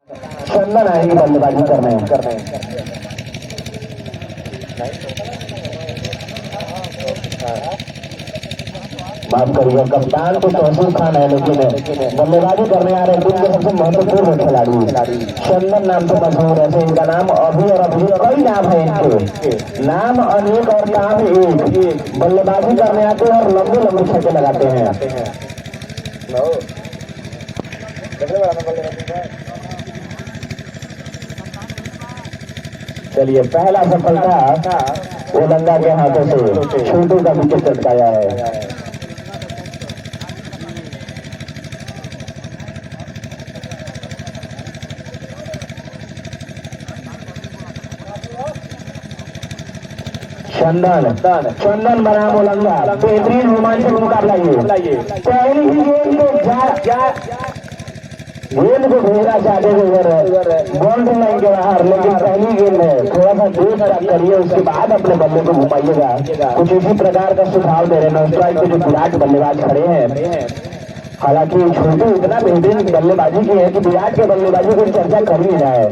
चंदन आएगी बल्लेबाजी करने। माफ करिए, कप्तान तो तौसीफ खान है, लेकिन बल्लेबाजी करने आ रहे टीम के सबसे महत्वपूर्ण खिलाड़ी चंदन नाम से मशहूर है। इनका नाम अभी और अभी कई नाम है इनके, नाम अनेक और काम एक। बल्लेबाजी करने आते हैं और लंबे लंबे छक्के लगाते हैं। चलिए, पहला सफलता ओलंगा के हाथों से छोटू का विकेट चटकाया है। चंदन बनाम ओलंगा, बेहतरीन रोमांचक मुकाबला ये। पहली ही गेंद को भेजना चाहते थे बाउंड्री लाइन के बाहर, लेकिन पहली गेंद है, थोड़ा सा देर तक करिए, उसके बाद अपने बल्ले को घुमाइएगा। कुछ इसी प्रकार का सुझाव दे रहे हैं स्ट्राइक पे जो विराट बल्लेबाज खड़े हैं। हालांकि छोटू इतना बेहतरीन बल्लेबाजी की है कि विराट के बल्लेबाजी की चर्चा कर ही रहा है।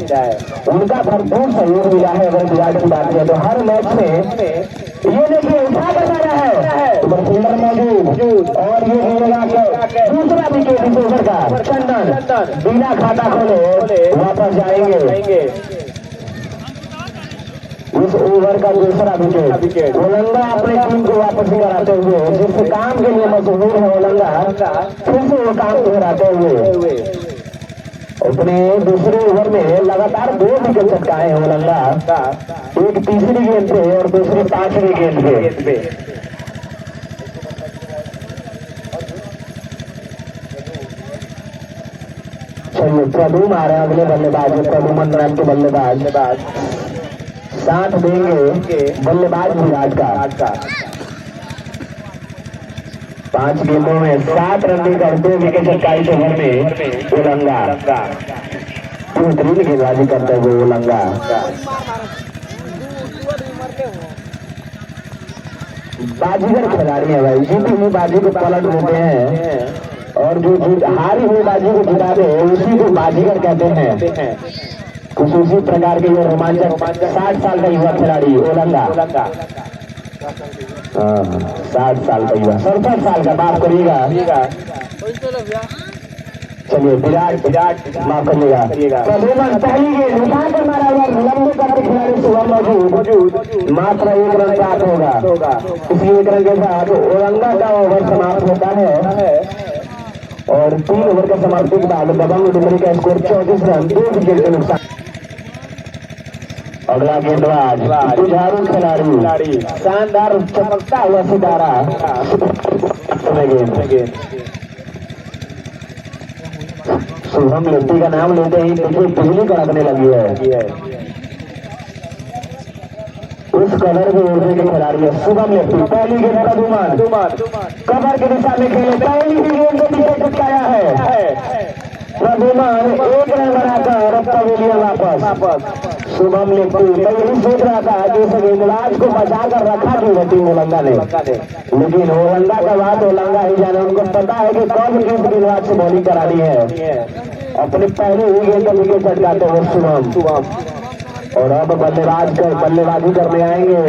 उनका भरपूर सहयोग मिला है। अगर विराट की बात करें तो हर मैच में ये देखिए उठा कर रहा है, फील्डर मौजूद और ये मिलेगा दूसरा विकेट इस ओवर का। चंदन बिना खाता खोले वापस जाएंगे। इस ओवर का दूसरा विकेट ओलंगा अपने टीम को वापस कराते हुए, जिस काम के लिए मशहूर है ओलंगा, फिर से वो काम दोहराते हुए अपने दूसरे ओवर में लगातार 2 विकेट चटकाए हैं ओलंगा। एक तीसरी गेंद पे और दूसरी 5वीं गेंद पे। चलिए, प्रदूम आ रहे हैं अगले बल्लेबाज, प्रदुमन नाम के बल्लेबाज साथ देंगे बल्लेबाज विराट का। 5 गेंदों में 7 रन कर 2 विकेट 27 ओवर में ओलंगा। बेहतरीन गेंदबाजी करते हुए ओलंगा। बाजीगर खिलाड़ी है भाई, जीती हुई बाजी को पलट देते हैं और जो हारी हुई बाजी को जिता दे उसी को बाजीगर कहते हैं। कुछ उसी प्रकार के ये रोमांचक 60 साल का युवा खिलाड़ी ओलंगा। 60 साल का युवा, 67 साल का, माफ करिएगा। चलिए, विराट माफ करिएगा। प्रदुमन पहली गेंद उठा कर मारा हुआ, लंबे करके खिलाड़ी सुबह मौजूद, मात्र 1 रन प्राप्त होगा। इसी 1 रन के साथ ओलंगा का ओवर समाप्त होता है और 3 ओवर के समाप्ति के बाद दबंग डुमरी का स्कोर 34 रन 2 विकेट के नुकसान। अगला गेंदबाज जुझारू खिलाड़ी, शानदार चमकता हुआ सितारा। शुभम लेफ्टी का नाम लेते ही देखिए बिजली कड़कने लगी है। उस कदर के उड़ने के खिलाड़ी है शुभम लेफ्टी। पहली गेंद प्रदुमन कवर की दिशा में खेले, पहली ही गेंद को विकेट चटकाया है। प्रदुमन 1 रन बनाकर पवेलियन वापस। शुभम लेफ्टी, मैं यही सोच रहा था कि इस गेंदबाज को बचा कर रखा क्यों है टीम ओलंगा ने, लेकिन ओलंगा का बात ओलंगा ही जाने। उनको पता है कि कब किस गेंदबाज से बॉलिंग करानी है। अपने पहले ही गेंद पर विकेट चटकाते हुए शुभम, और अब बल्लेबाजी करने आएंगे।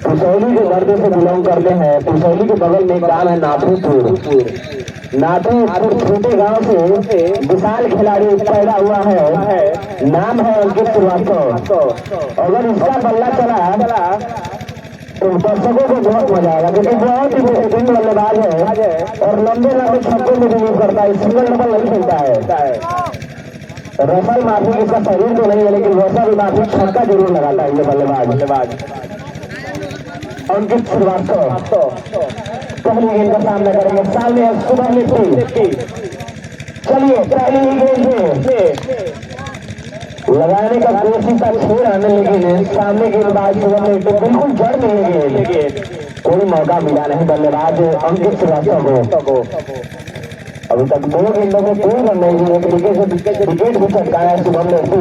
पुसौली के दर्द से बिलोंग करते हैं। पुसौली के बगल में एक गांव है नाथूपुर छोटे गांव से विशाल खिलाड़ी पैदा हुआ है। नाम है अंकित श्रीवास्तव। अगर इसका बल्ला चला तो दर्शकों को बहुत मजा आएगा, क्योंकि बहुत ही बेहतरीन बल्लेबाज है और लंबे छक्कों में रिलीव करता है। सिंगल डबल नहीं खेलता है। रसल माफी इसका शरीर तो नहीं है, लेकिन रसल माफी छक्का जरूर लगाता है ये बल्लेबाज अंकित श्रीवास्तव। पहली गेंद का सामना करेंगे, सामने शुभम लेफ्टी। चलिए, पहली ही गेंद से लगाने का कोशिश था 6 रन, लेकिन सामने गेंदबाज शुभम लेफ्टी बिल्कुल जड़ में है गेंद। कोई मौका मिला नहीं बल्लेबाज अंकित श्रीवास्तव को। अभी तक 2 गेंदों में कोई रन नहीं हुए, विकेट भी चटकाया शुभम लेफ्टी।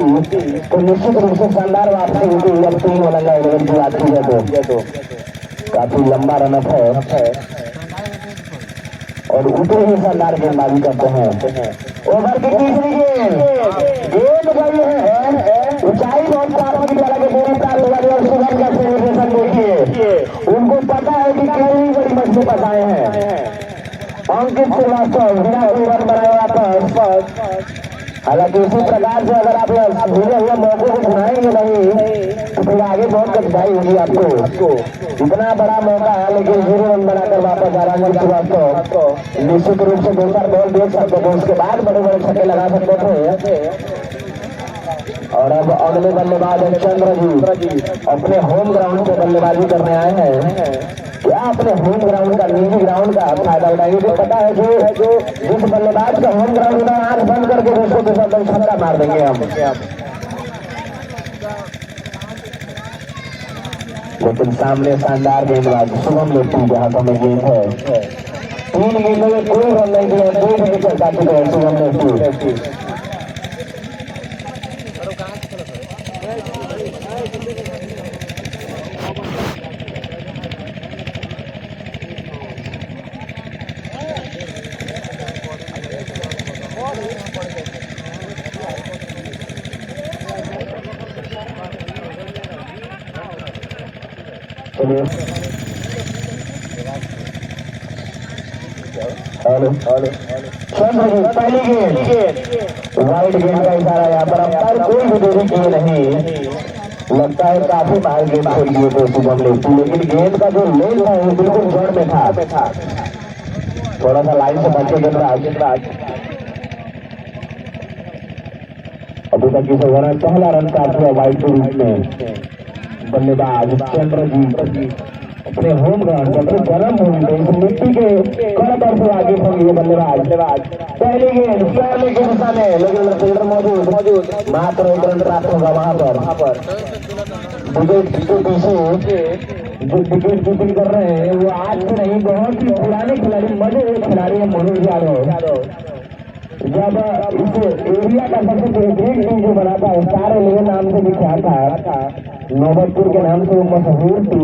तो निश्चित रूप से शानदार वापसी हुई। अब टीम ओलंगा 11 की बात की है तो काफी लंबा रनअप है और ऊपर ही शानदार गेंदबाजी करते हैं। ओवर की तीसरी गेंद हालांकि इसी प्रकार से अगर आप भूले हुए मौके को घुमाएंगे नहीं तो फिर आगे बहुत कठिनाई होगी आपको। इतना बड़ा मौका है लेकिन 0 रन बनाकर वापस आ रहा है तो निश्चित रूप से 2-4 बॉल देख सकते थे, उसके बाद बड़े बड़े छक्के लगा सकते थे। और अब अगले बल्लेबाज चंद्र जी अपने होम ग्राउंड पे बल्लेबाजी करने आए हैं। क्या अपने होम ग्राउंड का, निजी ग्राउंड का फायदा उठाएंगे? तो पता है जो जिस बल्लेबाज का होम ग्राउंड में आंख बंद करके दोस्तों के साथ छक्का मार देंगे हम। लेकिन सामने शानदार गेंदबाज शुभम लेफ्टी के हाथों में गेंद है। 3 गेंदों में कोई रन नहीं दिया, 2 विकेट चलता चुके हैं शुभम लेफ्टी। चंद्र जी पहली गेंद वाइड गेंद का इशारा यहाँ पर अंपायर कोई भी देरी किए नहीं। लगता है काफी बाहर गेंद खेल दिए थे शुभम लेफ्टी, लेकिन गेंद का जो लेन था वो बिल्कुल जड़ में था। थोड़ा सा लाइन से बचे गेंदबाज। अभी तक इसे वन पहला रन प्राप्त हुआ वाइड के रूप में। बल्लेबाज चंद्र जी अपने होम ग्राउंड अपने जन्म भूमि पे इस मिट्टी के कॉर्नर से आगे पहुंचे बल्लेबाज। पहली गेंद पहले के दिशा में, लेकिन फील्डर मौजूद मात्र 1 रन प्राप्त होगा वहां पर। विकेट के पीछे जो विकेट कीपिंग कर रहे हैं वो आज से नहीं, बहुत ही पुराने खिलाड़ी, मजे हुए खिलाड़ी है मनोज यादव। जब इस एरिया का सबसे बेहतरीन टीम जो बना था स्टार 11 नाम से भी ख्याल था, नौबतपुर के नाम से वो मशहूर थी,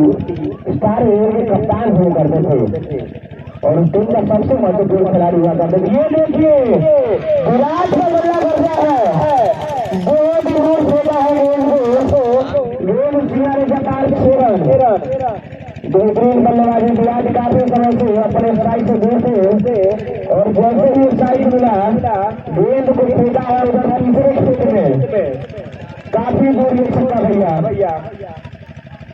स्टार 11 के कप्तान हुआ करते थे और उस टीम का सबसे महत्वपूर्ण खिलाड़ी हुआ करते थे। ये देखिए विराट का बल्ला कर रहा है, बहुत ही दूर फेंका है गेंद को, गेंद किनारे का तार 6 रन। बेहतरीन बल्लेबाजी विराट काफी समय से अपने स्ट्राइक से दूर थे और जैसे ही स्ट्राइक मिला गेंद को फेंका है उधर तीसरे क्षेत्र में, काफी दूर ये छक्का भैया।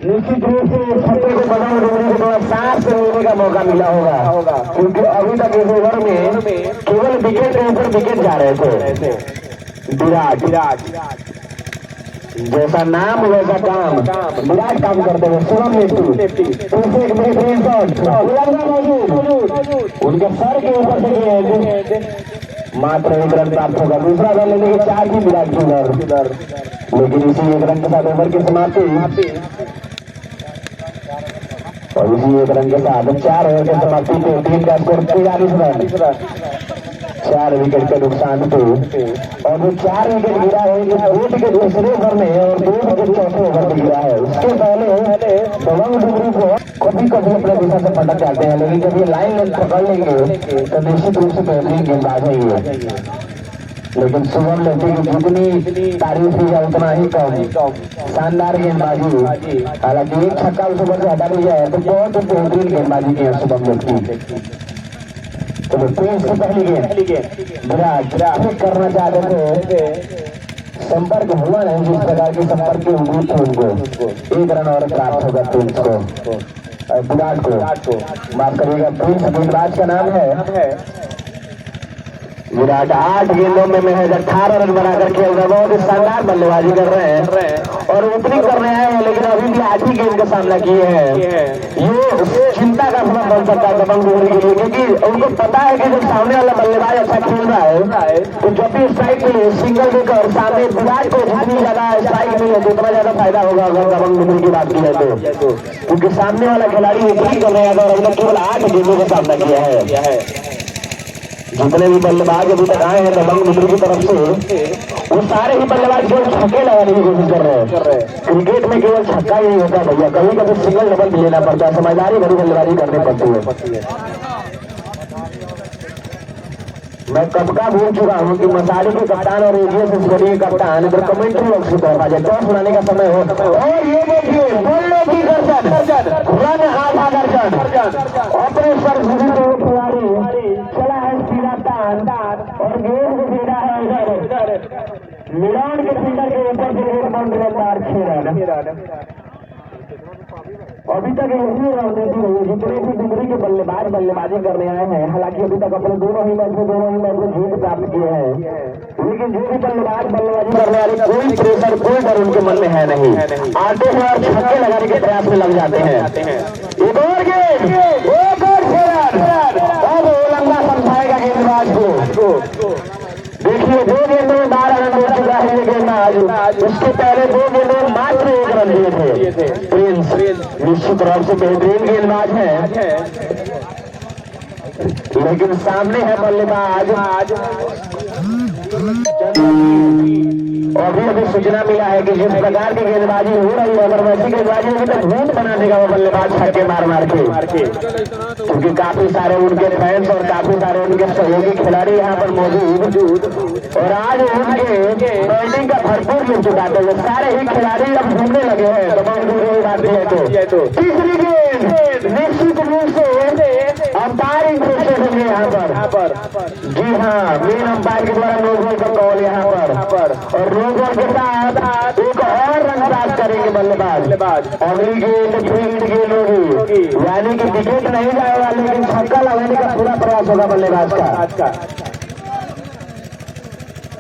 निश्चित रूप से छक्के को बदल डूबने के बाद सांस लेने का मौका मिला होगा, क्योंकि अभी तक इस ओवर में केवल विकेट के ऊपर विकेट जा रहे थे। विराट जैसा नाम वैसा काम, विराट काम करते हुए शुभम लेफ्टी दूसरे एक बेहतरीन शॉट मौजूद उनके सर के ऊपर से मात्र 1 रन प्राप्त होगा। दूसरा रन लेने के 4 की विराट की उधर, लेकिन इसी 1 रन के साथ ओवर की समाप्ति और इसी 1 रन के साथ 4 ओवर की समाप्ति पे टीम का स्कोर 43 रन, 4 विकेट के नुकसान पे। और वो 4 विकेट गिरा है, जो 2 विकेट तीसरे ओवर में और 2 विकेट चौथे ओवर में गिरा है। उसके पहले दबंग डुमरी को कभी अपने दिशा से पटक जाते हैं, लेकिन जब ये लाइन लेंथ पकड़ लेंगे तो निश्चित रूप से बेहतरीन गेंदबाज है ये। लेकिन शुभम लेफ्टी की जितनी तारीफ की जाए उतना ही कम, शानदार गेंदबाजी। हालांकि एक छक्का उस ओवर से हटा दिया है तो बहुत बेहतरीन गेंदबाजी की है शुभम लेफ्टी। तो तेज से पहली गेंद विराट करना चाहते थे, संपर्क हुआ नहीं जिस प्रकार की संपर्क की उम्मीद थी उनको। 1 रन और प्राप्त होगा प्रिंस को, विराट को माफ करिएगा, प्रिंस गेंदबाज का नाम है। विराट 8 गेंदों में महज 18 रन बनाकर खेल रहे, बहुत ही शानदार बल्लेबाजी कर रहे हैं और ओपनिंग कर रहे हैं, लेकिन अभी भी 8 ही गेंद का सामना किए हैं। ये चिंता का सबब बन सकता है दबंग डुमरी के लिए, क्योंकि उनको पता है कि जब सामने वाला बल्लेबाज अच्छा खेल रहा है तो जब भी स्ट्राइक मिले सिंगल देकर सामने विराट को जितनी ज्यादा स्ट्राइक मिले तो उतना ज्यादा फायदा होगा अगर दबंग डुमरी की बात की जाए तो, क्योंकि सामने वाला खिलाड़ी ओपनिंग कर रहे हैं और अभी तक केवल 8 गेंदों का सामना किया है। जितने भी बल्लेबाज अभी तक आए हैं दबंग डुमरी की तरफ से वो सारे ही बल्लेबाज केवल छक्के लगाने की कोशिश कर रहे हैं। क्रिकेट में केवल छक्का ही होता है भैया, कभी कभी सिंगल डबल भी लेना पड़ता है, समझदारी भरी बल्लेबाजी करनी पड़ती है। मैं कब का भूल चुका हूँ कि मसाले के कप्तान और एजीएस के कप्तान इधर कमेंट्री बॉक्स की तरफ आ जाए, टॉस सुनाने का समय हो। और ये देखिए बल्ले की गर्दन रन आधा गर्दन अपने सर खिलाड़ी चला है सीधा तान और गेंद को फेरा है मिलान के फील्डर के ऊपर से एक बाउंड्री अंदर 6 रन। अभी तक यही रणनीति रही जितने भी डिग्री के बल्लेबाजी करने आए हैं। हालांकि अभी तक अपने दोनों ही मैच में जीत प्राप्त किए हैं, लेकिन जो भी बल्लेबाजी करने वाले कोई प्रेशर कोई डर उनके मन में है नहीं। आते हैं और छक्के लगाने के प्रयास में लग जाते हैं। एक और गेंद, एक और 6 रन। अब लंबा समझाएगा गेंदबाज को। देखिए 2 गेंदों में 12 रन हो चुका है ये गेंदबाज। उसके पहले 2 गेंदों में मात्र 1 रन दिए थे। प्रिंस निश्चित रूप से बेहतरीन गेंदबाज है, लेकिन सामने है बल्लेबाज। अभी सूचना मिला है कि जिस प्रकार की गेंदबाजी हो रही है, अगर वैसी गेंदबाजी होगी तो भूत बना देगा वो बल्लेबाज छक्के मार के। क्योंकि काफी सारे उनके फैंस और काफी सारे उनके सहयोगी खिलाड़ी यहाँ पर मौजूद, और आज उनके बैटिंग का भरपूर लुत्फ उठाते हुए सारे ही खिलाड़ी अब घूमने लगे हैं। तो तीसरी गेंद निश्चित रूप से अंपायर इंटरेस्टेड होंगे यहाँ पर। जी हाँ, मेन अंपायर के द्वारा नो बॉल का कॉल यहाँ पर, और नो बॉल के साथ एक और रन प्राप्त करेंगे बल्लेबाज। अगली गेंद फील्ड गेंद होगी, यानी कि विकेट नहीं जाएगा, लेकिन छक्का लगाने का पूरा प्रयास होगा बल्लेबाज का।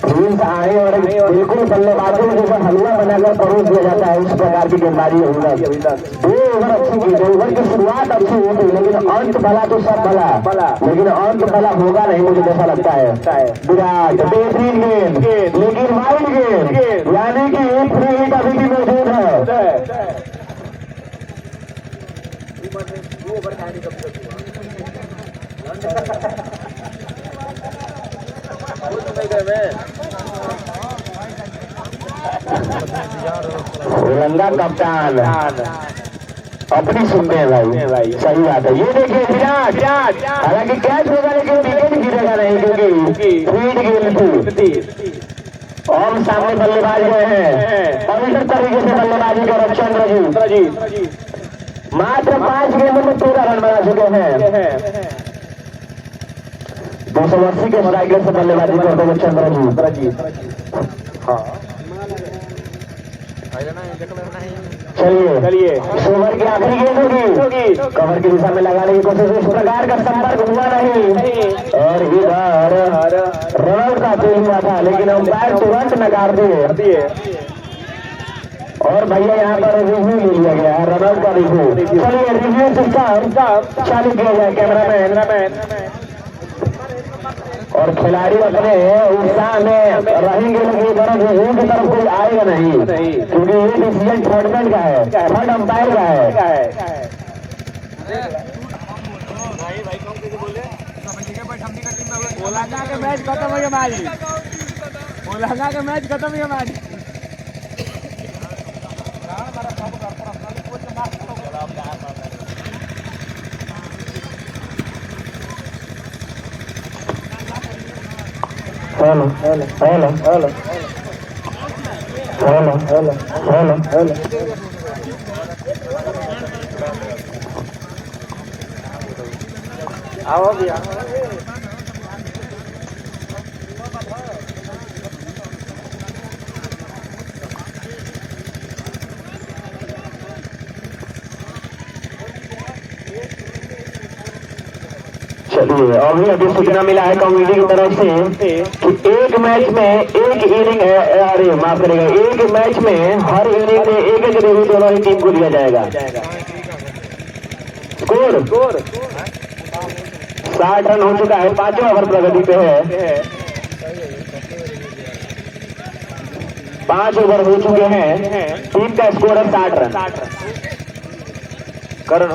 प्रिंस आए और बिल्कुल बल्लेबाजों के ऊपर हलवा बनाकर परोस दिया जाता है। इस प्रकार की गेंदबाजी होगी। 2 ओवर अच्छी की, 2 ओवर की शुरुआत अच्छी होगी, लेकिन अंत भला तो सब भला, लेकिन अंत भला होगा नहीं, मुझे ऐसा लगता है। विराट बेहतरीन गेंद, लेकिन वाइड गेंद, यानी कि एक फ्री हिट अभी भी मौजूद है। रंगा कप्तान अपनी सुनते हैं भाई, सही बात है। ये देखिए विराट, हालांकि कैच होगा लेकिन विकेट गिरेगा नहीं, क्योंकि फील्ड गेंद थी। और सामने बल्लेबाज गए हैं पवित्र तरीके से बल्लेबाजी कर चंद्रजीत। मात्र 5 गेंदों में 13 रन बना चुके हैं। 280 के स्ट्राइक से बल्लेबाजी करते हुए चंद्रजीत। चलिए इस ओवर की आखिरी गेंद होगी, कवर की दिशा में लगाने की कोशिश, इस प्रकार का संपर्क हुआ नहीं, और इधर रन आउट का अपील हुआ था, लेकिन अंपायर तुरंत नकार दिए। और भैया यहाँ पर रिव्यू ले लिया गया है, रन आउट का रिव्यू। चलिए रिव्यू सिस्टम चालू किया जाए। कैमरामैन और खिलाड़ी अपने उत्साह में रहेंगे, लेकिन इधर रिव्यू की तरफ कोई आएगा नहीं, क्योंकि ये डिसीजन थर्डमैन का है, थर्ड अंपायर का है। ओलंगा के मैच खत्म हो गया, ओलंगा के मैच खत्म हो गया। हेलो आओ भैया। चलिए अभी सूचना मिला है कमेटी की तरफ से कि एक मैच में एक इनिंग है, अरे माफ करेगा, एक मैच में हर इनिंग में एक रिव्यू दोनों ही टीम को दिया जाएगा। स्कोर 60 रन हो चुका है, 5वें ओवर प्रगति पे है। 5 ओवर हो चुके हैं, टीम का स्कोर है 60 रन। करण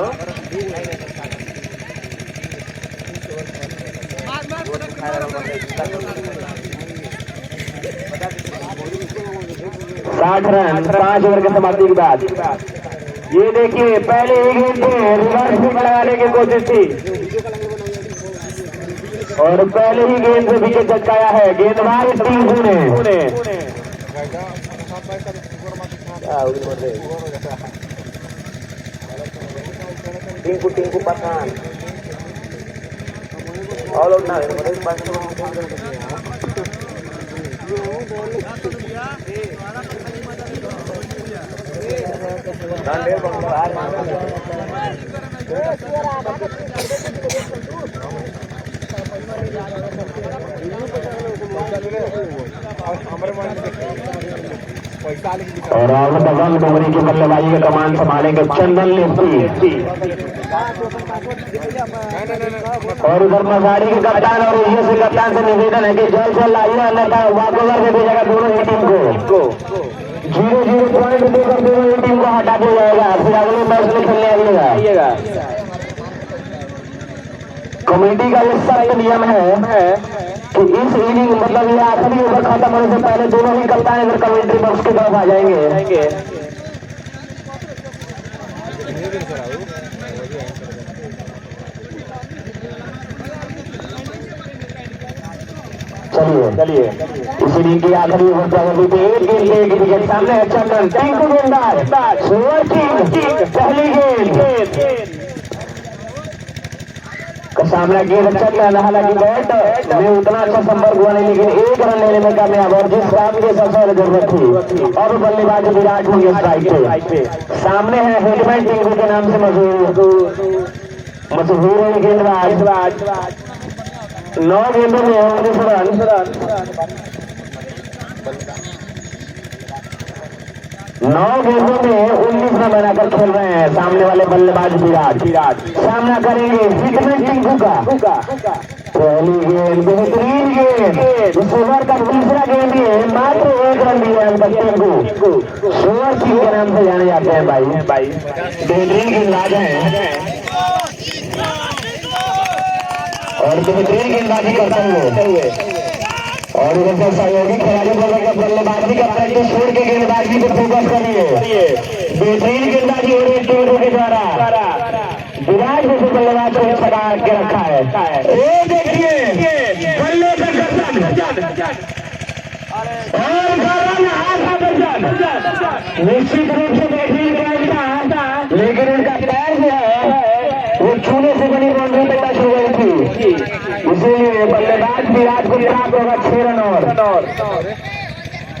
60 रन 5 ओवर के समाप्ति के बाद। ये देखिए पहले ही गेंद पे रिवर्स स्विंग लगाने की कोशिश थी, और पहले ही गेंद पे विकेट झटकाया है गेंदबाज टिंकू ने। टिंकू पठान ऑल आउट ना और दबंग डुमरी की बल्लेबाजी का कमान संभालेंगे चंदन लेफ्टी। और उधर मसाड़ी के कप्तान और एशिया से कप्तान से निवेदन है कि जल्द से लाइए अन्यथा वॉकओवर दे दिया जाएगा दोनों ही टीम को। 0-0 पॉइंट देकर दोनों ही टीम को हटा दिया जाएगा, फिर अगले मैच में खेलने आइएगा। कमेटी का ये सख्त नियम है कि इस इनिंग मतलब ये आखिरी ओवर खत्म होने से पहले दोनों ही कप्तान इधर कमेंट्री बॉक्स की तरफ आ जाएंगे। चलिए इस इनिंग की आखिरी ओवर प्रगति पे एक गेंद एक विकेट सामने है चंदन। टिंकू गेंदबाज सुअर किंग पहली गेंद का सामना गेंद चल रहा है। हालांकि बैट में उतना अच्छा संपर्क हुआ नहीं, लेकिन एक रन लेने में कामयाब और जिस काम की सबसे ज्यादा जरूरत थी। अब बल्लेबाज विराट होंगे स्ट्राइक पे। सामने है हेडमैन टिंकू के नाम से मशहूर है गेंदबाज। 9 गेंदों में 19 रन 9 गेंदों में 19 रन बनाकर खेल रहे हैं सामने वाले बल्लेबाज विराट। सामना करेंगे हिटमैन टिंकू का। पहली गेंद बेहतरीन गेंद, इस ओवर का तीसरा गेंद ही है, मात्र 1 रन दिया है टिंकू। सुअर किंग के नाम से जाने जाते हैं भाई। बेहतरीन गेंदबाज हैं और बेहतरीन गेंदबाजी करते हुए और उधर से सहयोगी खिलाड़ी बोलेगा बल्लेबाजी का प्रैक्टिस छोड़ के गेंदबाजी को फोकस करिए। बेहतरीन गेंदबाजी हो रही है टीमों के द्वारा। विराट जैसे बल्लेबाज को छड़ा के रखा है। ये देखिए बल्ले का गर्दन और निश्चित रूप से बेहतरीन गेंद था, लेकिन उनका पैर जो है वो छूने से बनी बाउंड्री पे टच हो गई थी, इसीलिए बल्लेबाज विराट को प्राप्त होगा 6 रन। और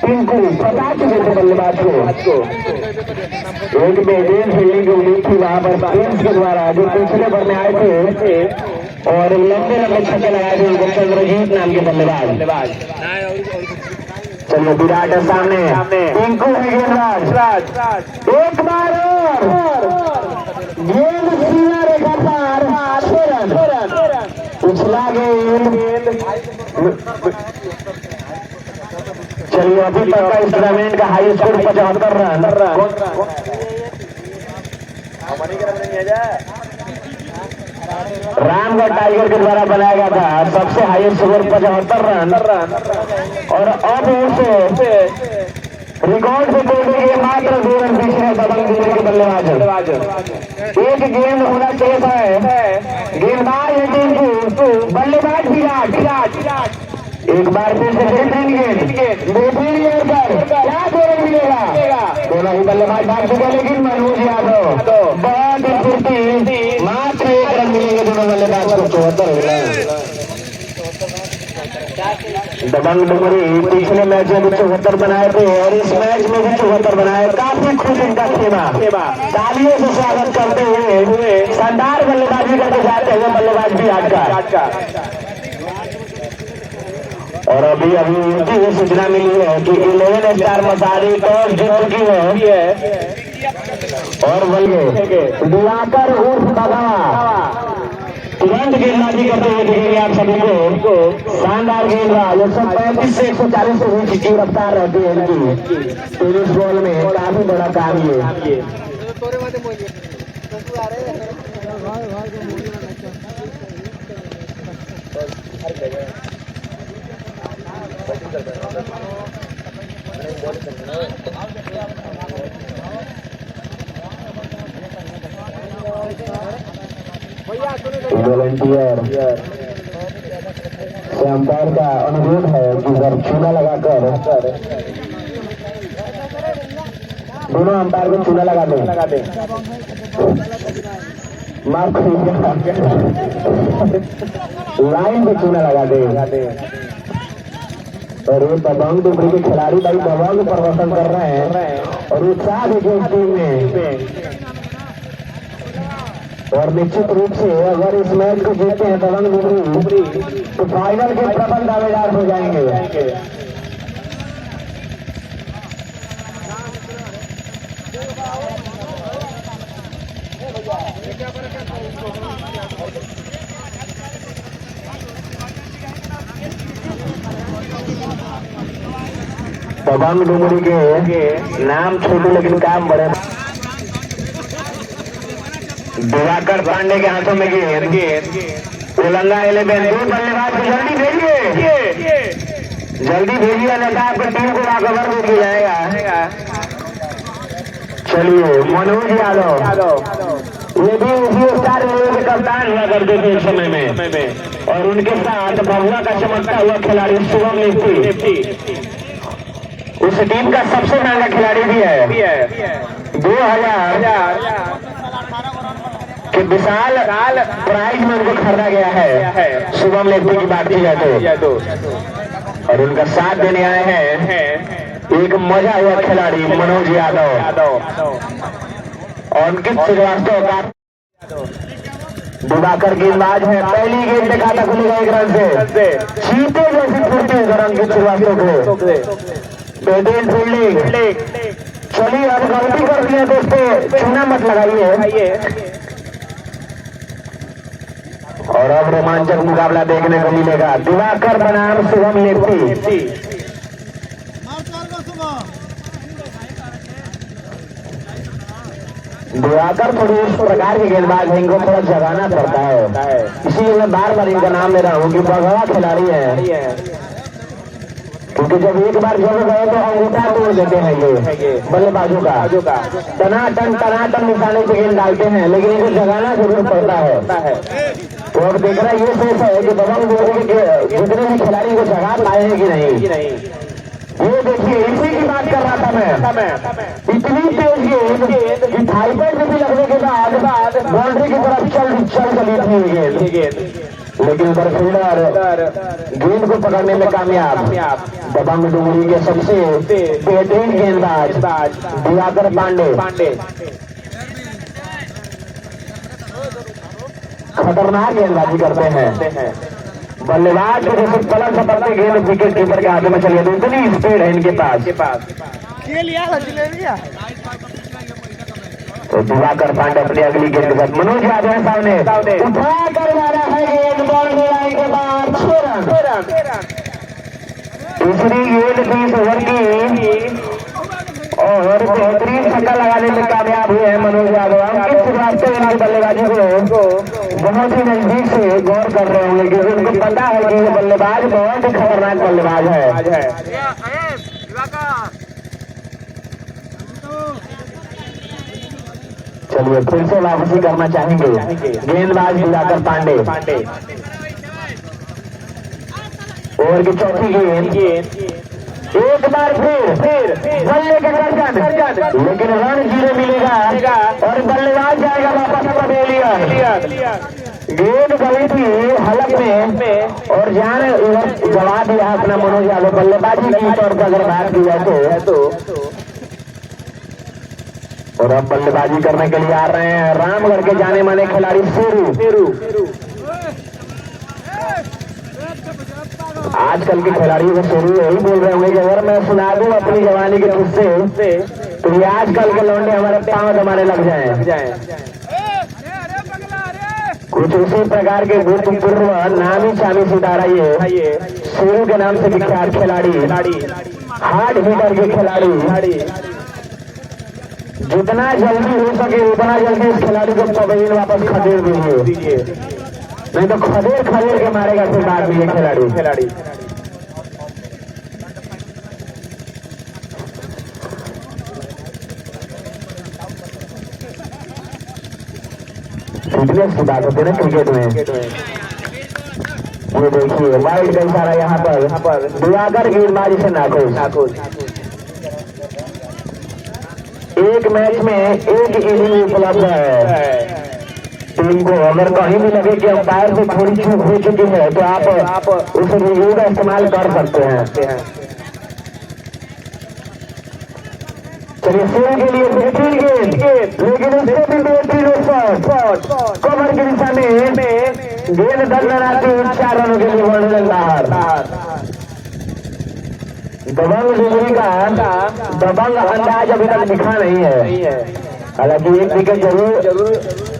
टिंकू बता चुके थे बल्लेबाज को एक बेहतरीन फील्डिंग की उम्मीद थी वहां पर प्रिंस के द्वारा, जो पिछले भर में आए थे और लंबे लंबे छक्के लगाए थे उनको चंद्रजीत नाम के बल्लेबाज। चलिए विराट है सामने, टिंकू है गेंदबाज। एक बार और गेंद सीधा रेखा पार, 6 रन। पिछला गेंद। चलिए अभी तक का इस टूर्नामेंट का high score 75 run. Ramgarh tiger के द्वारा बनाया गया था सबसे हाई स्कोर 75 रन। और अब उसे रिकॉर्ड से तोड़ेंगे मात्र 2 रन पीछे है दबंग डुमरी के बल्लेबाज। एक गेंद होना शेष है, गेंदबाज है टिंकू, बल्लेबाज विराट। एक बार फिर से बेहतरीन गेंद पर क्या 2 रन मिलेगा। दोनों ही बल्लेबाज भाग चुके, लेकिन मनोज यादव बहुत ही फुर्ती, मात्र 1 रन मिलेंगे दोनों बल्लेबाज को। 74 रन। दबंग डुमरी पिछले मैच में भी 74 बनाए थे और इस मैच में भी 74 बनाए। काफी खुश इनका खेमा, तालियों से स्वागत करते हुए शानदार बल्लेबाजी करके जाते हुए बल्लेबाज भी आज का। और अभी उनकी ये सूचना मिली है कि 11 स्टार मसारी टॉस जीत चुकी है और बल्ले दिवाकर उर्फ भगवा तुरंत गेंदबाजी करते हुए दिखेंगे आप सभी को। शानदार गेंदबाज 135 से 140 से हुई की रफ्तार रहती है इनकी टेनिस बॉल में, काफी बड़ा काम ये। वॉलंटियर से अंपायर का अनुरोध है कि सर चूना लगाकर दोनों अंपायर को चूना लगा दें। माफ लाइन पे चूना लगा दें। और ये दबंग डुबरी के खिलाड़ी भाई दबंग प्रदर्शन कर रहे हैं और उत्साह देखिए इस टीम में। और निश्चित रूप से अगर इस मैच को जीतते हैं दबंग डुबरी तो फाइनल के प्रबल दावेदार हो जाएंगे। दबंग डुमरी के नाम छोटे लेकिन काम बड़े। दिवाकर पांडे के हाथों में गेंद, तेलंगाना 11 दो बल्लेबाज को जल्दी भेजिए अन्यथा आपकी टीम को कवर हो किया जाएगा। चलिए मनोज यादव ये भी उसी स्टार के कप्तान हुआ करते थे इस समय में और उनके साथ भभुआ का चमकता हुआ खिलाड़ी शुभम निफ्टी उस टीम का सबसे महंगा खिलाड़ी भी है। 2000 के विशाल प्राइज में उनको खरीदा गया है। शुभम निफ्टी की बात की जाए तो और उनका साथ देने आए हैं एक मजा हुआ खिलाड़ी मनोज यादव और अंकित श्रीवास्तव का दिवाकर गेंदबाज है। पहली गेंद पे खाता खुलेगा 1 रन से। चीते जैसी फुर्ती है अंकित श्रीवास्तव को। बेहतरीन फील्डिंग। चलिए अब गलती कर दिया दोस्तों, चूना मत लगाइए। और अब रोमांचक मुकाबला देखने को मिलेगा। दिवाकर बनाम शुभम निफ्टी। दिवाकर थोड़ी इस प्रकार के गेंदबाज है, इनको थोड़ा जगाना पड़ता है, इसीलिए मैं बार बार इनका नाम ले रहा हूँ कि बगवा खिलाड़ी है। क्योंकि जब एक बार जब गए तो अंगूठा तोड़ देते हैं ये बल्लेबाजों का। टनाटन निशाने से गेंद डालते हैं लेकिन इनको जगाना जरूर पड़ता है। तो अब देख रहा है ये सोच है कि दबंग डुमरी के जितने भी खिलाड़ी को जगा पाए हैं कि नहीं। ये देखिए इसी की बात कर रहा था मैं। इतनी तेज गेंद कि थाई पैड से भी लगने के बाद बाउंड्री की तरफ चल चली थी गेंद, लेकिन उधर फील्डर गेंद को पकड़ने में कामयाब। दबंग डुमरी के सबसे बेहतरीन गेंदबाज दिवाकर पांडे खतरनाक गेंदबाजी करते हैं। बल्लेबाज को जैसे पलट झपटते गेंद विकेट कीपर के हाथ में चली जाती, इतनी स्पीड है इनके पास। तो दिवाकर पांडे अपनी अगली गेंद के साथ मनोज यादव है सामने उठा कर जा रहा है गेंद बाउंड्री लाइन के बाद 6 रन। दूसरी गेंद 20 ओवर की और बेहतरीन छक्का लगाने में कामयाब हुए हैं मनोज यादव। अंकित श्रीवास्तव इनकी बल्लेबाजी को बहुत ही नजदीक से गौर कर रहे होंगे क्योंकि उनको पता है कि ये बल्लेबाज बहुत ही खतरनाक बल्लेबाज है। चलिए फिर से वापसी करना चाहेंगे गेंदबाज दिवाकर पांडे। ओवर की चौथी गेंद एक बार फिर बल्ले के दर्जन लेकिन रन 0 मिलेगा और बल्लेबाज जाएगा वापस पवेलियन। गेंद गई थी हलक में और जान गवा दिया अपना मनोज यादव। बल्लेबाजी की तौर पर अगर बात की जाए तो और अब बल्लेबाजी करने के लिए आ रहे हैं रामगढ़ के जाने माने खिलाड़ी शेरू। आजकल के खिलाड़ियों को शेरू यही बोल रहे होंगे कि अगर मैं सुना दूं अपनी जवानी के किस्से तो ये आजकल के लौंडे हमारे पांव दबाने लग जाएं। कुछ उसी प्रकार के भूतपूर्व नामी चामी सितारा ये शेरू के नाम से विख्यात खिलाड़ी, हार्ड हिटर के खिलाड़ी। जितना जल्दी हो सके उतना जल्दी इस खिलाड़ी को पवेलियन वापस खदेड़ दीजिए, नहीं तो खदेड़ के मारेगा फिर बाद में ये खिलाड़ी। फिटनेस की बात होती है ना क्रिकेट में। ये देखिए वाइड का इशारा यहाँ पर दिवाकर गेंदबाजी से नाखुश। एक मैच में एक इनिंग उपलब्ध है। टीम को अगर कहीं भी लगे कि अंपायर से थोड़ी चूक हो चुकी है तो आप उस रिव्यू का इस्तेमाल कर सकते हैं। चलिए शुरू के लिए बेहतरीन गेंद, लेकिन उससे भी बेहतरीन शॉट, कवर की दिशा में गेंद दंडनाती 4 रनों के लिए बढ़ने बाहर। दबंग डुमरी का दबंग अंदाज अभी तक दिखा नहीं है। हालांकि एक विकेट जरूर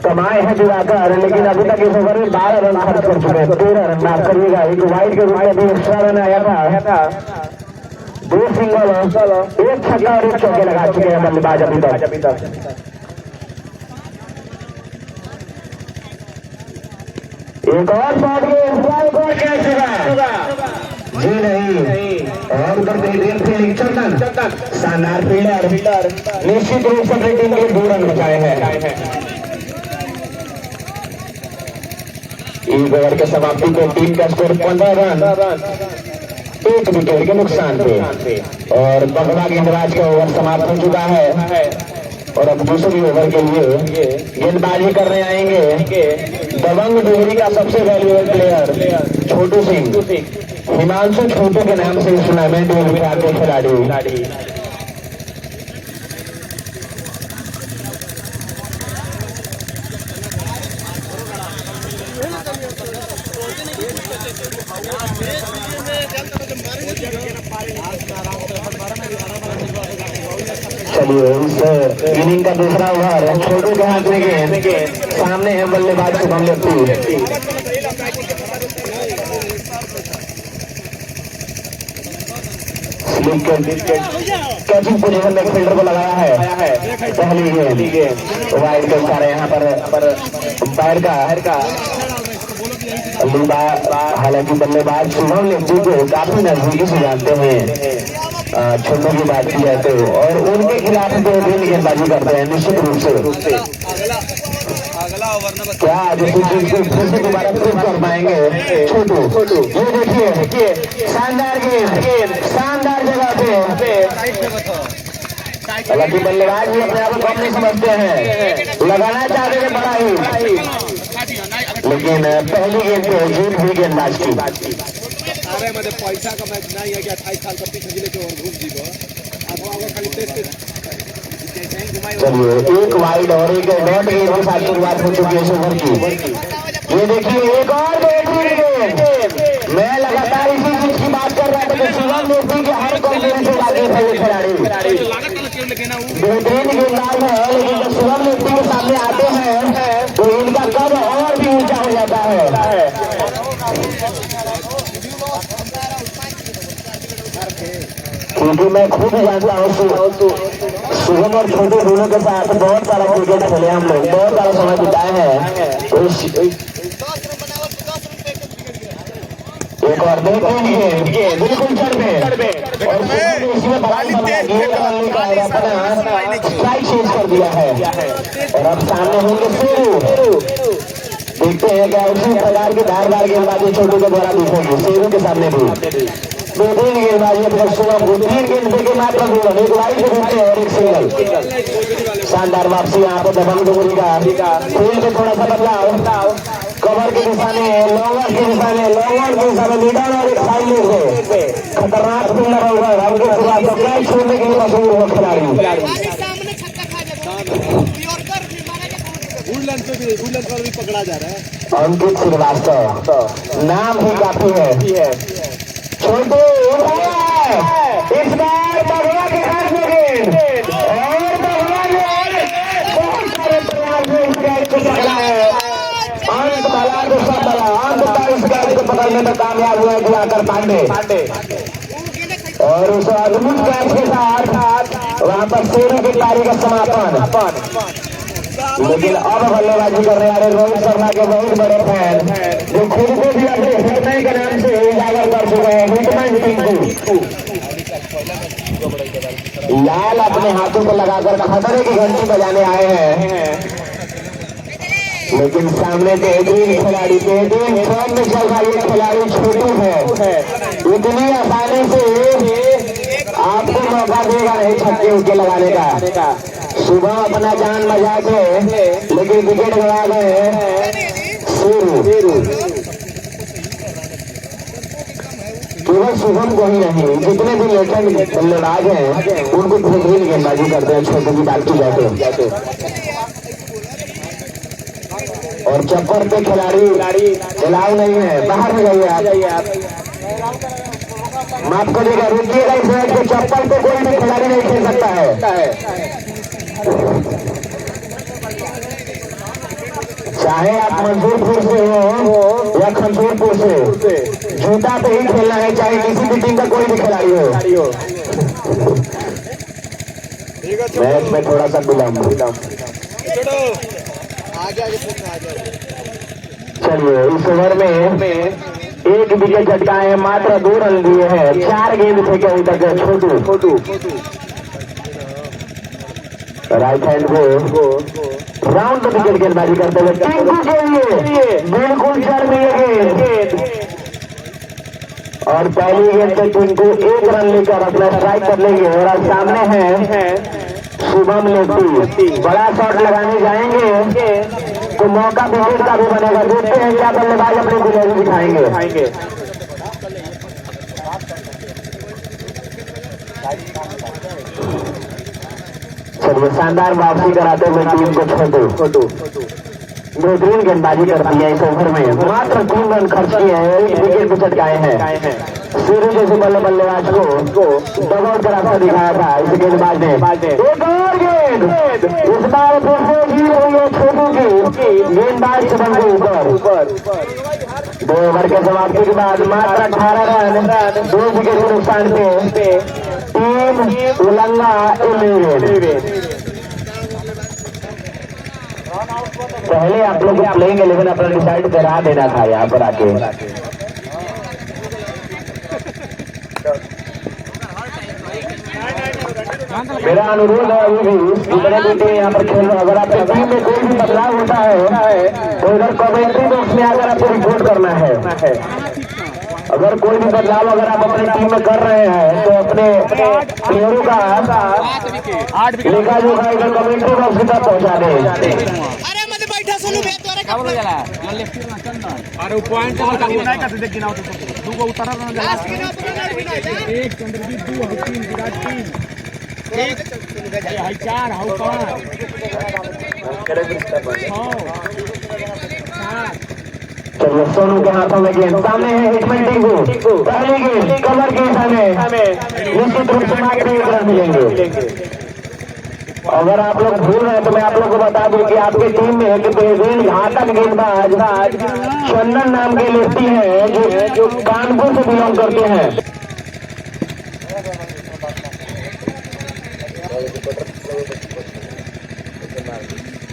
कमाए हैं दिवाकर, लेकिन अभी तक इस ओवर में 12 रन खर्च कर चुके हैं। 13 रन माफ करिएगा, एक वाइड के रूप में भी एक्स्ट्रा रन आया था। 2 सिंगल, 1 छक्का और 1 चौके लगा चुके हैं बल्लेबाज अभी तक। एक और शॉट जी नहीं, और उधर बेहतरीन फील्डिंग चंदन, शानदार फील्डर, निश्चित रूप से अपनी टीम के 2 रन बचाए हैं। एक ओवर के समाप्ति पे टीम का स्कोर 15 रन 1 विकेट के नुकसान पे, और बगवा गेंदबाज का ओवर समाप्त हो चुका है और अब दूसरे ओवर के लिए गेंदबाजी करने आएंगे दबंग डुमरी का सबसे वैल्यूएबल प्लेयर छोटू सिंह, हिमांशु छोटू के नाम से इस टूर्नामेंट में विराट के खिलाड़ी। चलिए इस इनिंग का दूसरा ओवर छोटू के हाथ में गेंद, सामने है बल्लेबाज शुभम लेफ्टी। कैचिंग पोजीशन में फील्डर को लगाया है। पहली गेंद वाइड के इशारे यहाँ पर अंपायर का हालांकि बल्लेबाज शुभम लेफ्टी को काफी नजदीकी से जानते हैं छोटू की बात की जाए तो, और उनके खिलाफ बेहतरीन गेंदबाजी करते हैं निश्चित रूप से। क्या जैसे चीज को फिर से दोबारा प्रूव कर पाएंगे छोटू। ये देखिए शानदार गेंद, शानदार जगह पे। हालांकि बल्लेबाज भी अपने आप को कम नहीं समझते हैं, लगाना चाहते थे बड़ा ही, लेकिन पहली गेंद पे जीत हुई गेंदबाज की। अरे मतलब पैसा का मैच नहीं है कि 28 साल का पीछे जिले के और घूम जीवो अब खाली टेस्ट। चलिए एक वाइड और एक डॉट गेंद के साथ शुरुआत हो चुकी है इस ओवर की। ये देखिए एक और बेहतरीन गेंद। मैं लगातार इसी चीज की बात कर रहा था कि शिवम लेफ्टी के हर कॉन्फिडेंस से आगे है ये खिलाड़ी। बेहतरीन गेंदबाज है, लेकिन जब शिवम लेफ्टी के सामने आते हैं तो इनका कद और भी ऊंचा हो जाता है। क्योंकि मैं खुद जानता हूँ शुभम और छोटू दोनों के साथ बहुत सारा क्रिकेट खेले हम लोग, बहुत सारा समय बिताए हैं। एक और बेहतरीन बिल्कुल चढ़ पे और इसमें स्ट्राइक चेंज कर दिया है और अब सामने होंगे शेरू। देखते हैं क्या उसी प्रकार की धारदार गेंदबाजी छोटू के द्वारा दिखेगी शेरू के सामने भी। बेहतरीन गेंदबाजी अपने शुभम को 3 गेंद के मात्र 2 रन, एक वाइड के और एक सिंगल। शानदार वापसी यहाँ पर दबंग डुमरी का फील्ड में थोड़ा सा बदलाव, कवर की दिशा में लॉन्गर की दिशा में मिडल और एक साइड से खतरनाक फील्डर होगा। हमके शुरुआत तो कैच छोड़ने के लिए मशहूर हो खिलाड़ी। भी पकड़ा जा रहा है अंकित श्रीवास्तव, नाम ही काफी है। छोटू इस बार बगवा के हाथ में गेंद और बगवा ने बहुत सारे प्रयास में इस कैच को पकड़ा है। अंत भला तो सब भला, अंत इस कैच को पकड़ने में कामयाब हुआ है दिवाकर पांडे और उस अद्भुत कैच के साथ वहां पर शेरू की पारी का समापन। लेकिन अब बल्लेबाजी करने वाले रोहित शर्मा के बहुत बड़े फैन जो खुद को भी अपने हिटमैन के नाम से उजागर कर चुके हैं, हिटमैन टिंकू लाल अपने हाथों को लगाकर खतरे की घंटी बजाने आए हैं। लेकिन सामने बेहतरीन खिलाड़ी, बेहतरीन फॉर्म में चल रहा ये खिलाड़ी छोटू है, इतनी आसानी से आपको मौका देगा नहीं छक्के उके लगाने का। सुबह अपना जान बचा के लेकिन विकेट गवा गए शेरू। केवल शुभम को ही नहीं, जितने भी लेजेंड बल्लेबाज हैं उनको बेहतरीन गेंदबाजी करते हैं छोटे की बात की जाते। और चप्पर पे खिलाड़ी अलाउ नहीं है, बाहर में जाइए आप। माफ करिएगा, रुकिएगा इस मैच के। चप्पल पे कोई भी खिलाड़ी नहीं खेल सकता है, चाहे आप मंसूरपुर से हो या खंसूरपुर से, जूता पे ही खेलना है, चाहे किसी भी टीम का कोई भी खिलाड़ी हो। मैच में थोड़ा सा विलंब। चलिए, इस ओवर में एक विकेट झटकाए हैं, मात्र 2 रन दिए हैं, 4 गेंद फेंके अभी तक छोटू। राइट हैंड को राउंड विकेट गेंदबाजी करते हुए टिंकू के लिए बिल्कुल चल रही है गेंद। और पहली गेंद पे टिंकू 1 रन लेकर अपना स्ट्राइक कर लेंगे। और सामने है शुभम लेफ्टी, बड़ा शॉट लगाने जाएंगे तो मौका विकेट का भी बनेगा। देखते हैं क्या बल्लेबाज अपनी दिलेरी दिखाएंगे। चलिए, शानदार वापसी कराते हुए टीम को छोटू बेहतरीन गेंदबाजी करती है। इस ओवर में मात्र 3 रन खर्च किए हैं, 1 विकेट भी चटकाए हैं। शुरू जैसे बल्लेबाज को डगआउट का रास्ता दिखाया था इस गेंदबाज ने। एक और गेंद, इस बार फिर से जीत हुई है छोटू की गेंदबाज शुभम के ऊपर। 2 ओवर के समाप्ति के बाद मात्र 18 रन 2 विकेट के नुकसान पे टीम उलंगा इलेवन। पहले आप लोग प्लेइंग 11 अपना डिसाइड करा देना था यहाँ पर आके। मेरा अनुरोध है, अभी भी जितने भी टीम यहाँ पर खेल रहे हैं, अगर आपकी टीम में कोई भी बदलाव होता है तो इधर कमेंट्री बॉक्स में आकर आपको रिपोर्ट करना है। अगर कोई भी बदलाव अगर आप अपनी टीम में कर रहे हैं तो अपने प्लेयरों का लिखा जोखा इधर कमेंट्री बॉक्स की तरफ पहुँचा दें। अरे पॉइंट देखी ना उतारा एक चंद्रजीत 2 3 विराट 3 1 4 चलिए, सोनू के हाथों में गेंद, सामने है हिटमैन टिंकू। पहली गेंद कवर के सामने निश्चित रूप से मात्र 1 रन मिलेंगे। अगर आप लोग भूल रहे हैं तो मैं आप लोग को बता दूं कि आपकी टीम में एक बेहतरीन घातक गेंदबाज चंदन नाम के लेफ्टी है जो कानपुर से बिलोंग करते हैं।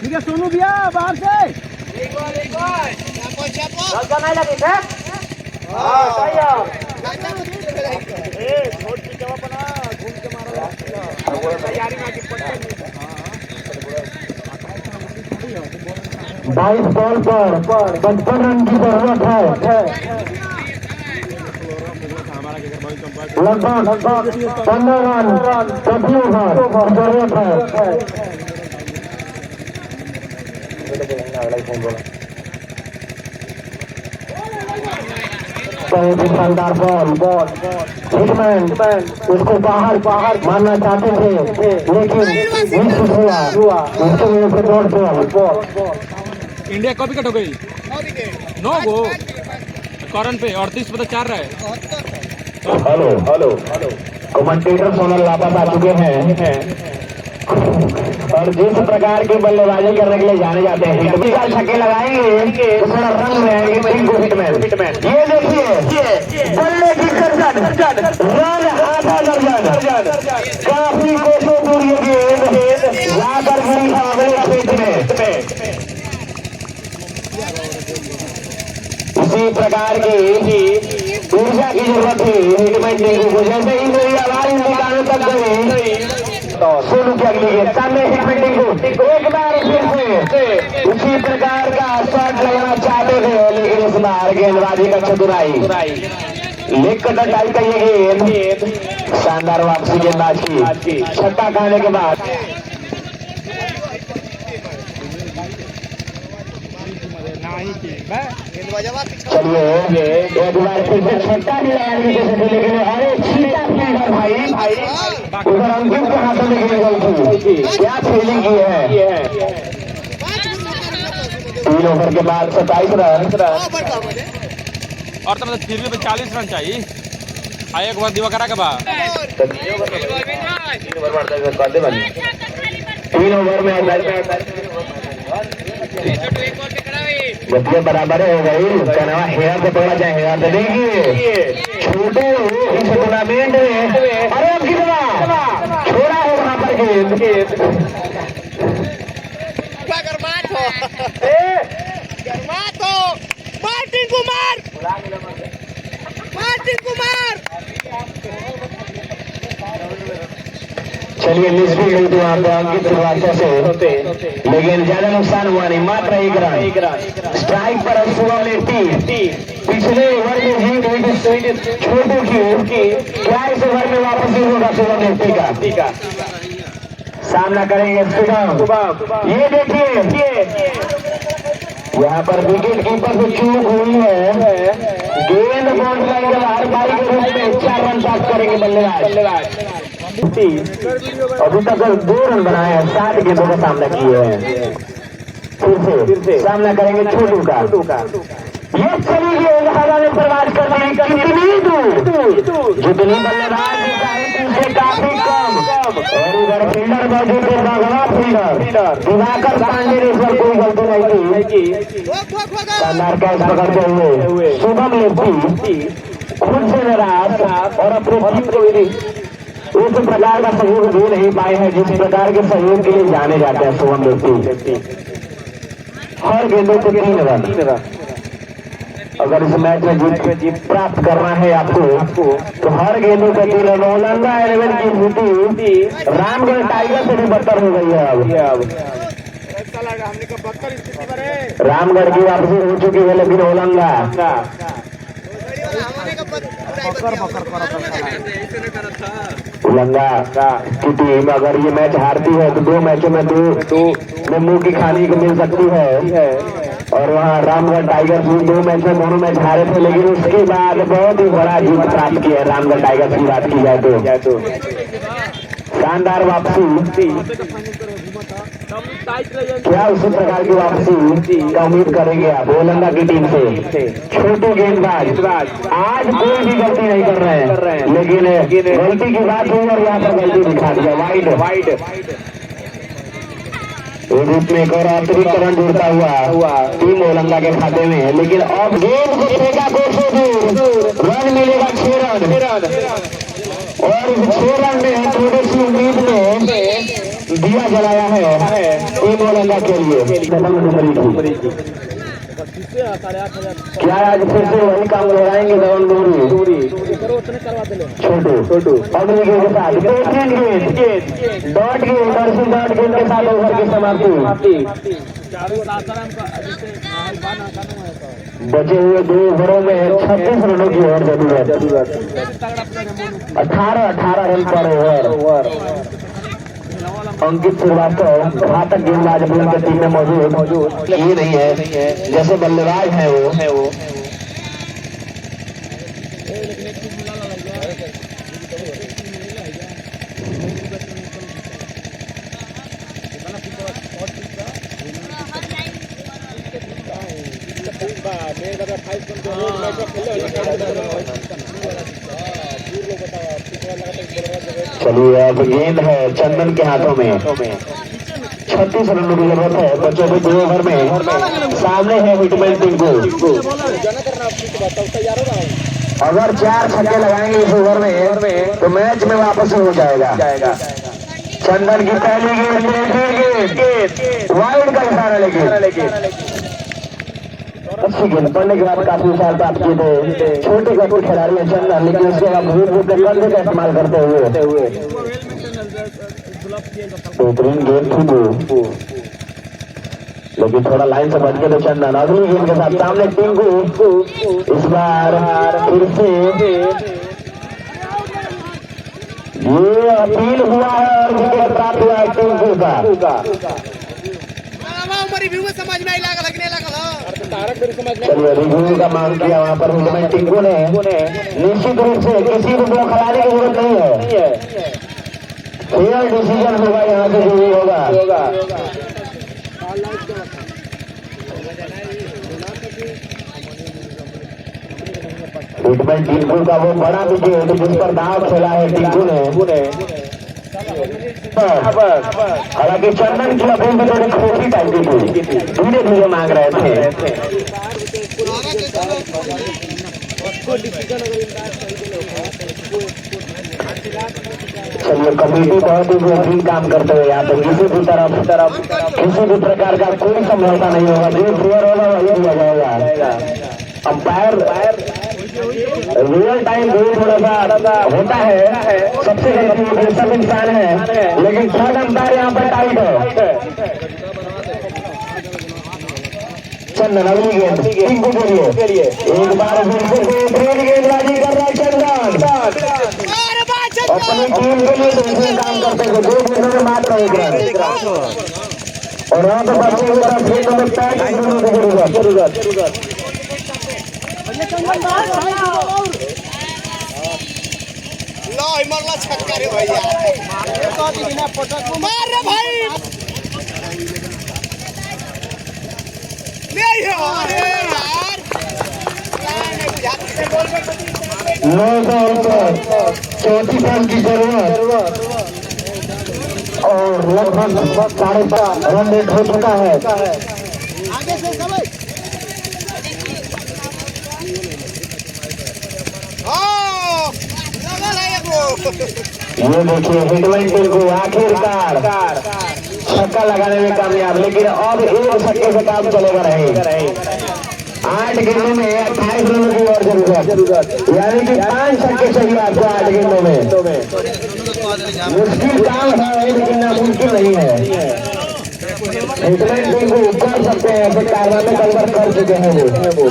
ठीक है सोनू भैया, बाहर से बाईस बॉल पर 55 रन की जरूरत है। लगभग 15 रन प्रति ओवर जरूरत है। बहुत ही शानदार बॉल हिटमैन उसको बाहर मारना चाहते थे लेकिन मिस हुआ। उसके लिए से बॉल इंडिया कब विकेट हो गई 9 गो करन पे 38 पे 4 रहे। हेलो कमेंटेटर सोनल वापस आ चुके हैं और जिस प्रकार की बल्लेबाजी करने के लिए जाने जाते हैं छक्के लगाएंगे तो थोड़ा रंग में आएंगे हिटमैन। ये देखिए बल्ले की गर्दन रन आधा दर्जन काफी कोसों दूर ये गेंद जाकर गिरी अगले खेत में। इसी प्रकार की ऊर्जा की जरूरत थी हिटमैन को, जैसे ही मेरी आवाज निकालने तक गई सोनू की अगली गेंद सामने हिटमैन को एक बार फिर से उसी प्रकार का शॉट लगाना चाहते थे लेकिन इस बार गेंदबाजी का चतुराई लेग कटर टाइप का ये गेंद शानदार वापसी गेंदबाज की छक्का खाने के बाद चलिए एक बार फिर से छक्का नहीं लगाने की कोशिश की, लेकिन अरे छीटा फील्डर भाई उधर अंकित के हाथों में गिर गई थी। क्या फील्डिंग की है। 3 ओवर के बाद 27 रन। और तो मतलब फिर भी 40 रन चाहिए। आए एक बार दिवा करा के बाद 3 ओवर में बच्चे बराबर हो गई। उसका नाम हेरा को पकड़ा जाए, हेरा तो देखिए छोटे इस टूर्नामेंट में। अरे अब कितना छोड़ा है वहां पर गेंद। चलिए निस्बी गई थी वहां पे अंकित श्रीवास्तव से, लेकिन ज्यादा नुकसान हुआ नहीं, मात्र 1 रन। स्ट्राइक पर शुभम लेफ्टी। पिछले ओवर में जीत हुई थी छोटू की। क्या इस ओवर में वापस होगा शुभम लेफ्टी का। सामना करेंगे शुभम। ये देखिए यहाँ पर विकेट कीपर से चूक हुई है। गेंद बाउंड्री लाइन के बाहर बाई के रूप में 4 रन प्राप्त करेंगे बल्लेबाज। अभी तक 2 रन बनाए हैं, 7 गेंदों का सामना किए हैं। फिर से सामना करेंगे छोटू का। ये चली गई हवा में प्रवास कर रही है। कितनी दूर जितनी बल्लेबाज से काफी कम। और उधर फील्डर मौजूद है, भगवा फील्डर दिवाकर पांडे ने इस पर कोई गलती नहीं की। शानदार कैच पकड़ते हुए शुभम लेफ्टी खुद से नाराज और अपने टीम को उस प्रकार का सहयोग दे नहीं पाए हैं जिस प्रकार के सहयोग के लिए जाने जाते हैं शुभम लेफ्टी। हर गेंदों को 3 रन। अगर इस मैच में जीत प्राप्त करना है आपको तो हर गेंदों पे 3 रन। ओलंगा 11 की स्थिति रामगढ़ टाइगर से भी बदतर हो गई है। अब रामगढ़ की वापसी हो चुकी है, लेकिन ओलंगा की टीम अगर ये मैच हारती है तो 2 मैचों में 2 मुंह की खाने को मिल सकती है। और वहाँ रामगढ़ टाइगर्स भी 2 मैच में दोनों मैच हारे थे, लेकिन उसके बाद बहुत ही बड़ा जीत प्राप्त किया है रामगढ़ टाइगर्स की बात की जाए तो। शानदार वापसी। क्या उसी प्रकार की वापसी का उम्मीद करेंगे आप ओलंगा की टीम से। छोटे गेंदबाज आज कोई भी गलती नहीं कर रहे हैं, लेकिन गलती की बात हुई और यहाँ पर गलती दिखा दिया। वाइड बीच में एक और अतिरिक्त रन जुड़ता हुआ टीम ओलंगा के खाते में है, लेकिन अब गेंद को फेंका कोसों दूर। रन मिलेगा 6 रन। और इस 6 रन में थोड़ी सी उम्मीद में दिया जलाया है टीम ओलंगा के लिए। क्या आज फिर से वही काम लगाएंगे दवन दूरी छोटू अगली गेंद के साथ डॉट गेंद के साथ ओवर की समाप्ति। बचे हुए 2 ओवरों में 36 रनों की और जरूरत। 18 रन पर ओवर। अंकित श्रीवास्तव घातक गेंदबाज अपनी उनके टीम में मौजूद ये नहीं है जैसे बल्लेबाज है वो। चलिए अब गेंद है चंदन के हाथों में। 36 रनों की जरूरत है बच्चों के 2 ओवर में। सामने है हिटमैन टिंकू। अगर 4 छक्के लगाएंगे इस ओवर में तो मैच में वापस हो जाएगा। चंदन की पहली गेंद वाइड का इशारा लेके अच्छी गेंद पड़ने के बाद काफी विशाल प्राप्त किए थे छोटे गति खिलाड़ी है चंदन, लेकिन उसके बाद कंधे का इस्तेमाल करते हुए बेहतरीन गेंद थी वो, लेकिन थोड़ा लाइन से बच के तो चंदन। अगली गेंद के साथ सामने टिंकू इस बार फिर से ये अपील हुआ है और विकेट प्राप्त हुआ है टिंकू का। रिव्यू में समझ में आई लगने लगा तारक मेरी समझ में चलिए रिव्यू का मांग किया वहाँ पर हिटमैन टिंकू ने। निश्चित रूप से किसी को ब्लॉक खिलाने की जरूरत नहीं है, फेयर डिसीजन होगा यहाँ से जो भी होगा। हिटमैन टिंकू का वो बड़ा विकेट जिस पर दाव खेला है टिंकू ने। हालांकि चंदन की अपनी भी थोड़ी खोखी टाइप की थी, धीरे धीरे मांग रहे थे। चलिए कमेटी बहुत ही बेहतरीन काम करते हुए यहाँ पर किसी भी तरफ किसी भी प्रकार का कोई समझौता नहीं होगा, जो फेयर होगा वही दिया जाएगा। अंपायर रियल टाइम भी थोड़ा सा होता है, सबसे गलती सब इंसान है, लेकिन थर्ड अंपायर यहाँ पर टाइट है। चंदन अगली गेंद टिंकू के लिए एक बार फिर से बेहतरीन गेंदबाजी कर रहा है चंदन। अपनी टीम के लिए दूसरे काम करते थे, 2 गेंदों में मात्र 1 रन। और यहाँ पर बच्चे की तरफ गेंदों में 35 रनों की जरूरत। मरला छक्का रे भैया, मार रे भाई, नहीं है अरे यार, नौ बॉल पर 34 रन की जरूरत और लगभग 4.5 रन रेट हो चुका है। आगे से समय ये देखिए हिटमैन टिंकू आखिरकार छक्का लगाने में कामयाब, लेकिन अब एक छक्के से काम चलेगा नहीं। 8 गेंदों में 28 रनों की और जरूरत, यानी कि 5 छक्के चाहिए आपको 8 गेंदों में। मुश्किल काम है लेकिन नामुमकिन नहीं है। हिटमैन टिंकू कर सकते हैं, ऐसे कारनामे कई बार कर चुके हैं वो।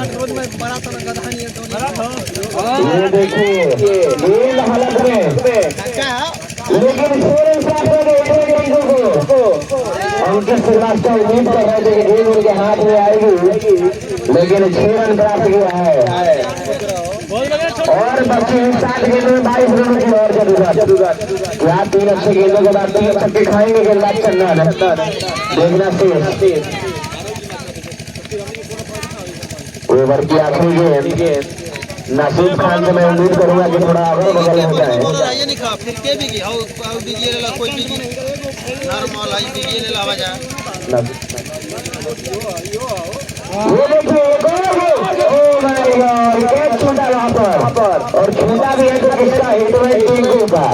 ये देखिए गेंद हालत में, लेकिन अंकित श्रीवास्तव उम्मीद कर रहे थे कि गेंद उनके हाथ में आएगी, लेकिन 6 रन प्राप्त किया है। और बच्चे 7 गेंदों में 22 रनों की और जरूरत। क्या 3 अच्छे गेंदों के बाद 3 छक्के खाएंगे गेंदबाज चंदन? देखना शेष। ओवर की आखिरी गेंद नासिर खान से मैं उम्मीद करूंगा कि थोड़ा अगर बगल हो जाए। वो देखिए एक छूटा वहाँ पर, और छूटा भी है तो किसका? हिटमैन टिंकू का।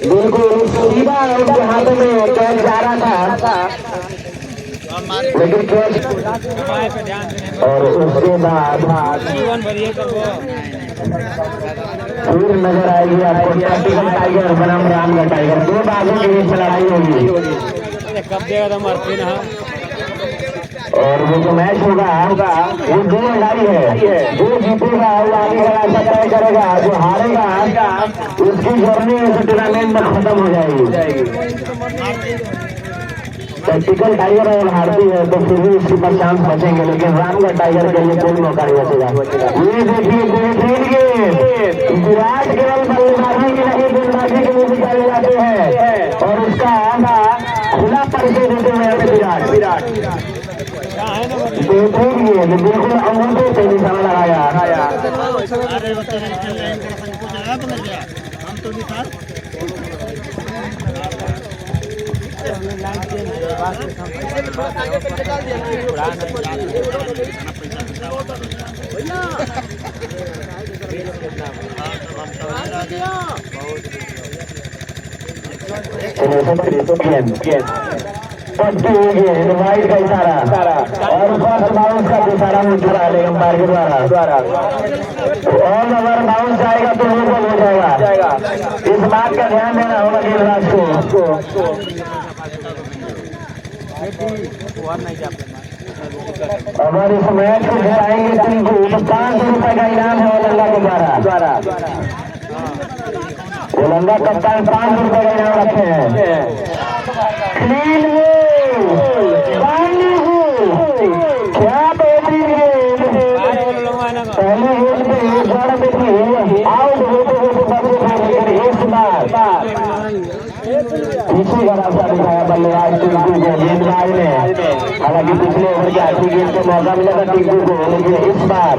बिल्कुल सीधा उनके हाथों में कैच जा रहा था, लेकिन कैच और उसके बाद फिर नजर आएगी आपको टैक्टिकल टाइगर बनाम रामगढ़ टाइगर। 2 बाजू के बीच लड़ाई होगी और वो जो मैच होगा वो 2 लड़ाई है। जो जीतेगा वो आगे का रास्ता तय करेगा, जो हारेगा उसकी जर्नी इस टूर्नामेंट में खत्म हो जाएगी। टैक्टिकल टाइगर अगर हारती है तो फिर भी उसके पास चांस बचेंगे, लेकिन रामगढ़ टाइगर के लिए कोई मौका नहीं बचेगा। ये देखिए बेहतरीन गेंद, विराट केवल बल्लेबाजी की नहीं गेंदबाजी के लिए भी जाने जाते हैं, और उसका खुला परिचय देते हुए विराट बेहतरीन गेंद, बिल्कुल अंगूठे से निशाना लगाया। वाइट का इशारा और फर्स्ट बाउंस का इशारा मिल चुका है अंपायर के द्वारा। और अगर बाउंस जाएगा तो लोकल हो जाएगा। इस बात का ध्यान देना होगा गेंदबाज को। अगर इस मैच को जिताएंगे टिंकू तो 500 रुपए का इनाम है ओलंगा के द्वारा। ओलंगा कप्तान 500 रुपए का इनाम रखे हैं। क्लीन बल्लेबाज टिंकू को गेंदबाज ने, हालांकि पिछले ओवर के आखिरी गेंद का मौका मिला था टिंकू को, लेकिन इस बार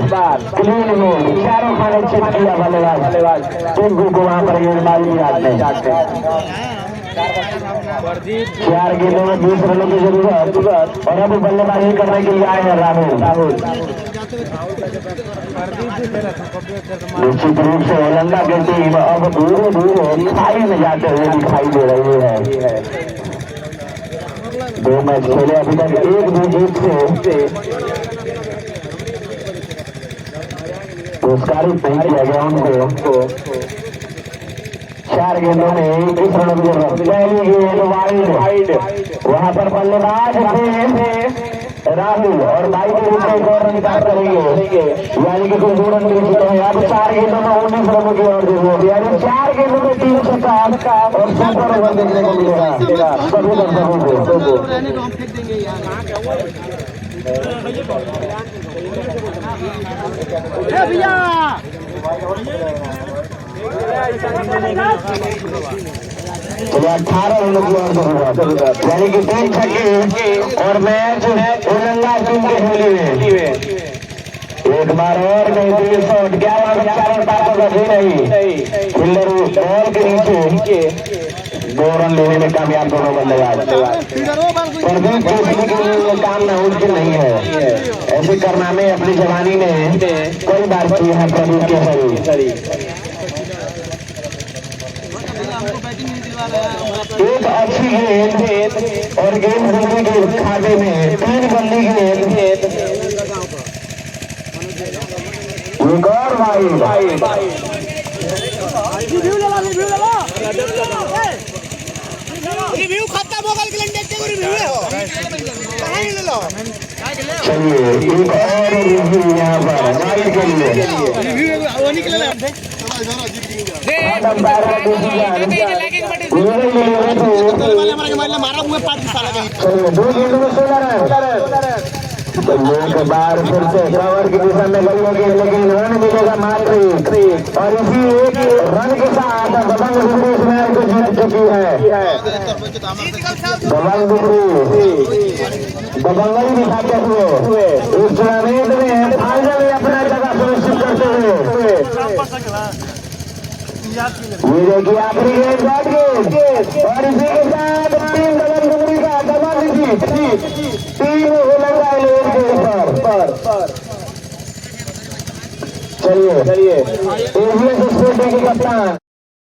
क्लीन बोल्ड चारों खाने चिप किया बल्लेबाज टिंकू को, वहां पर गेंदबाजी जाते हैं। 4 गेंदों में 20 रनों की जरूरत और अब बल्लेबाजी करने के लिए आए हैं राहुल। निश्चित रूप से ओलंदा की टीम अब दूर खाई में जाते हुए दिखाई दे रही है। 2 मैच खेले अभी तक 1 भी जीत से पुरस्कारित नहीं किया गया उनको। 4 गेंदों में 21 रनों की जरूरत। पहली गेंद वाइड, वहां पर बल्लेबाज थे राहुल और भाई के रूप में 1 और रन प्राप्त करेंगे, यानी कि कुल 2 रन मिल चुके हैं। अब 4 गेंदों में 19 रनों की और जरूरत, यानी 4 गेंदों में 3 छक्का और सुपर ओवर देखने को मिलेगा सभी दर्शकों को। चलिए 18 रनों की और जरूरत, यानी कि 3 छक्के और मैच ओलंदा टीम के झोली में। एक बार और कहीं दिल्ली शॉट, क्या वहां चारों टापों का भी नहीं, फिल्डर बॉल के नीचे 2 रन लेने में कामयाब दोनों बल्लेबाज। प्रदीप केसरी के लिए काम नामुमकिन नहीं है, ऐसे कारनामे अपनी जवानी में कई बार किए हैं प्रदीप केसरी। एक अच्छी गेंद और गेंद बल्ली के खाते में 3 बल्ली गेंद, एक और वाइड। रिव्यू खत्म हो गया, देखते को रिव्यू है ले लो। चलिए एक और रिव्यू यहाँ पर वाइड के लिए रिव्यू वो निकले मारा हुआ 5 साल का 2 गेंदों में 16 रन। एक बार फिर से कवर की दिशा में गई होगी, लेकिन रन मिलेगा मात्र 1 और इसी 1 रन के साथ दबंग दुबरी इस मैच को जीत चुकी है। दबंग दुबरी दबंगई दिखाते हुए इस टूर्नामेंट में फाइनल में अपना जगह सुनिश्चित करते हुए ये देखिए आखिरी गेंद बैठ गए और इसी के साथ टीम दबंग दुबरी का दबंग जीत टीम ओलंदा पर। चलिए एवीएस स्पोर्टिंग के कप्तान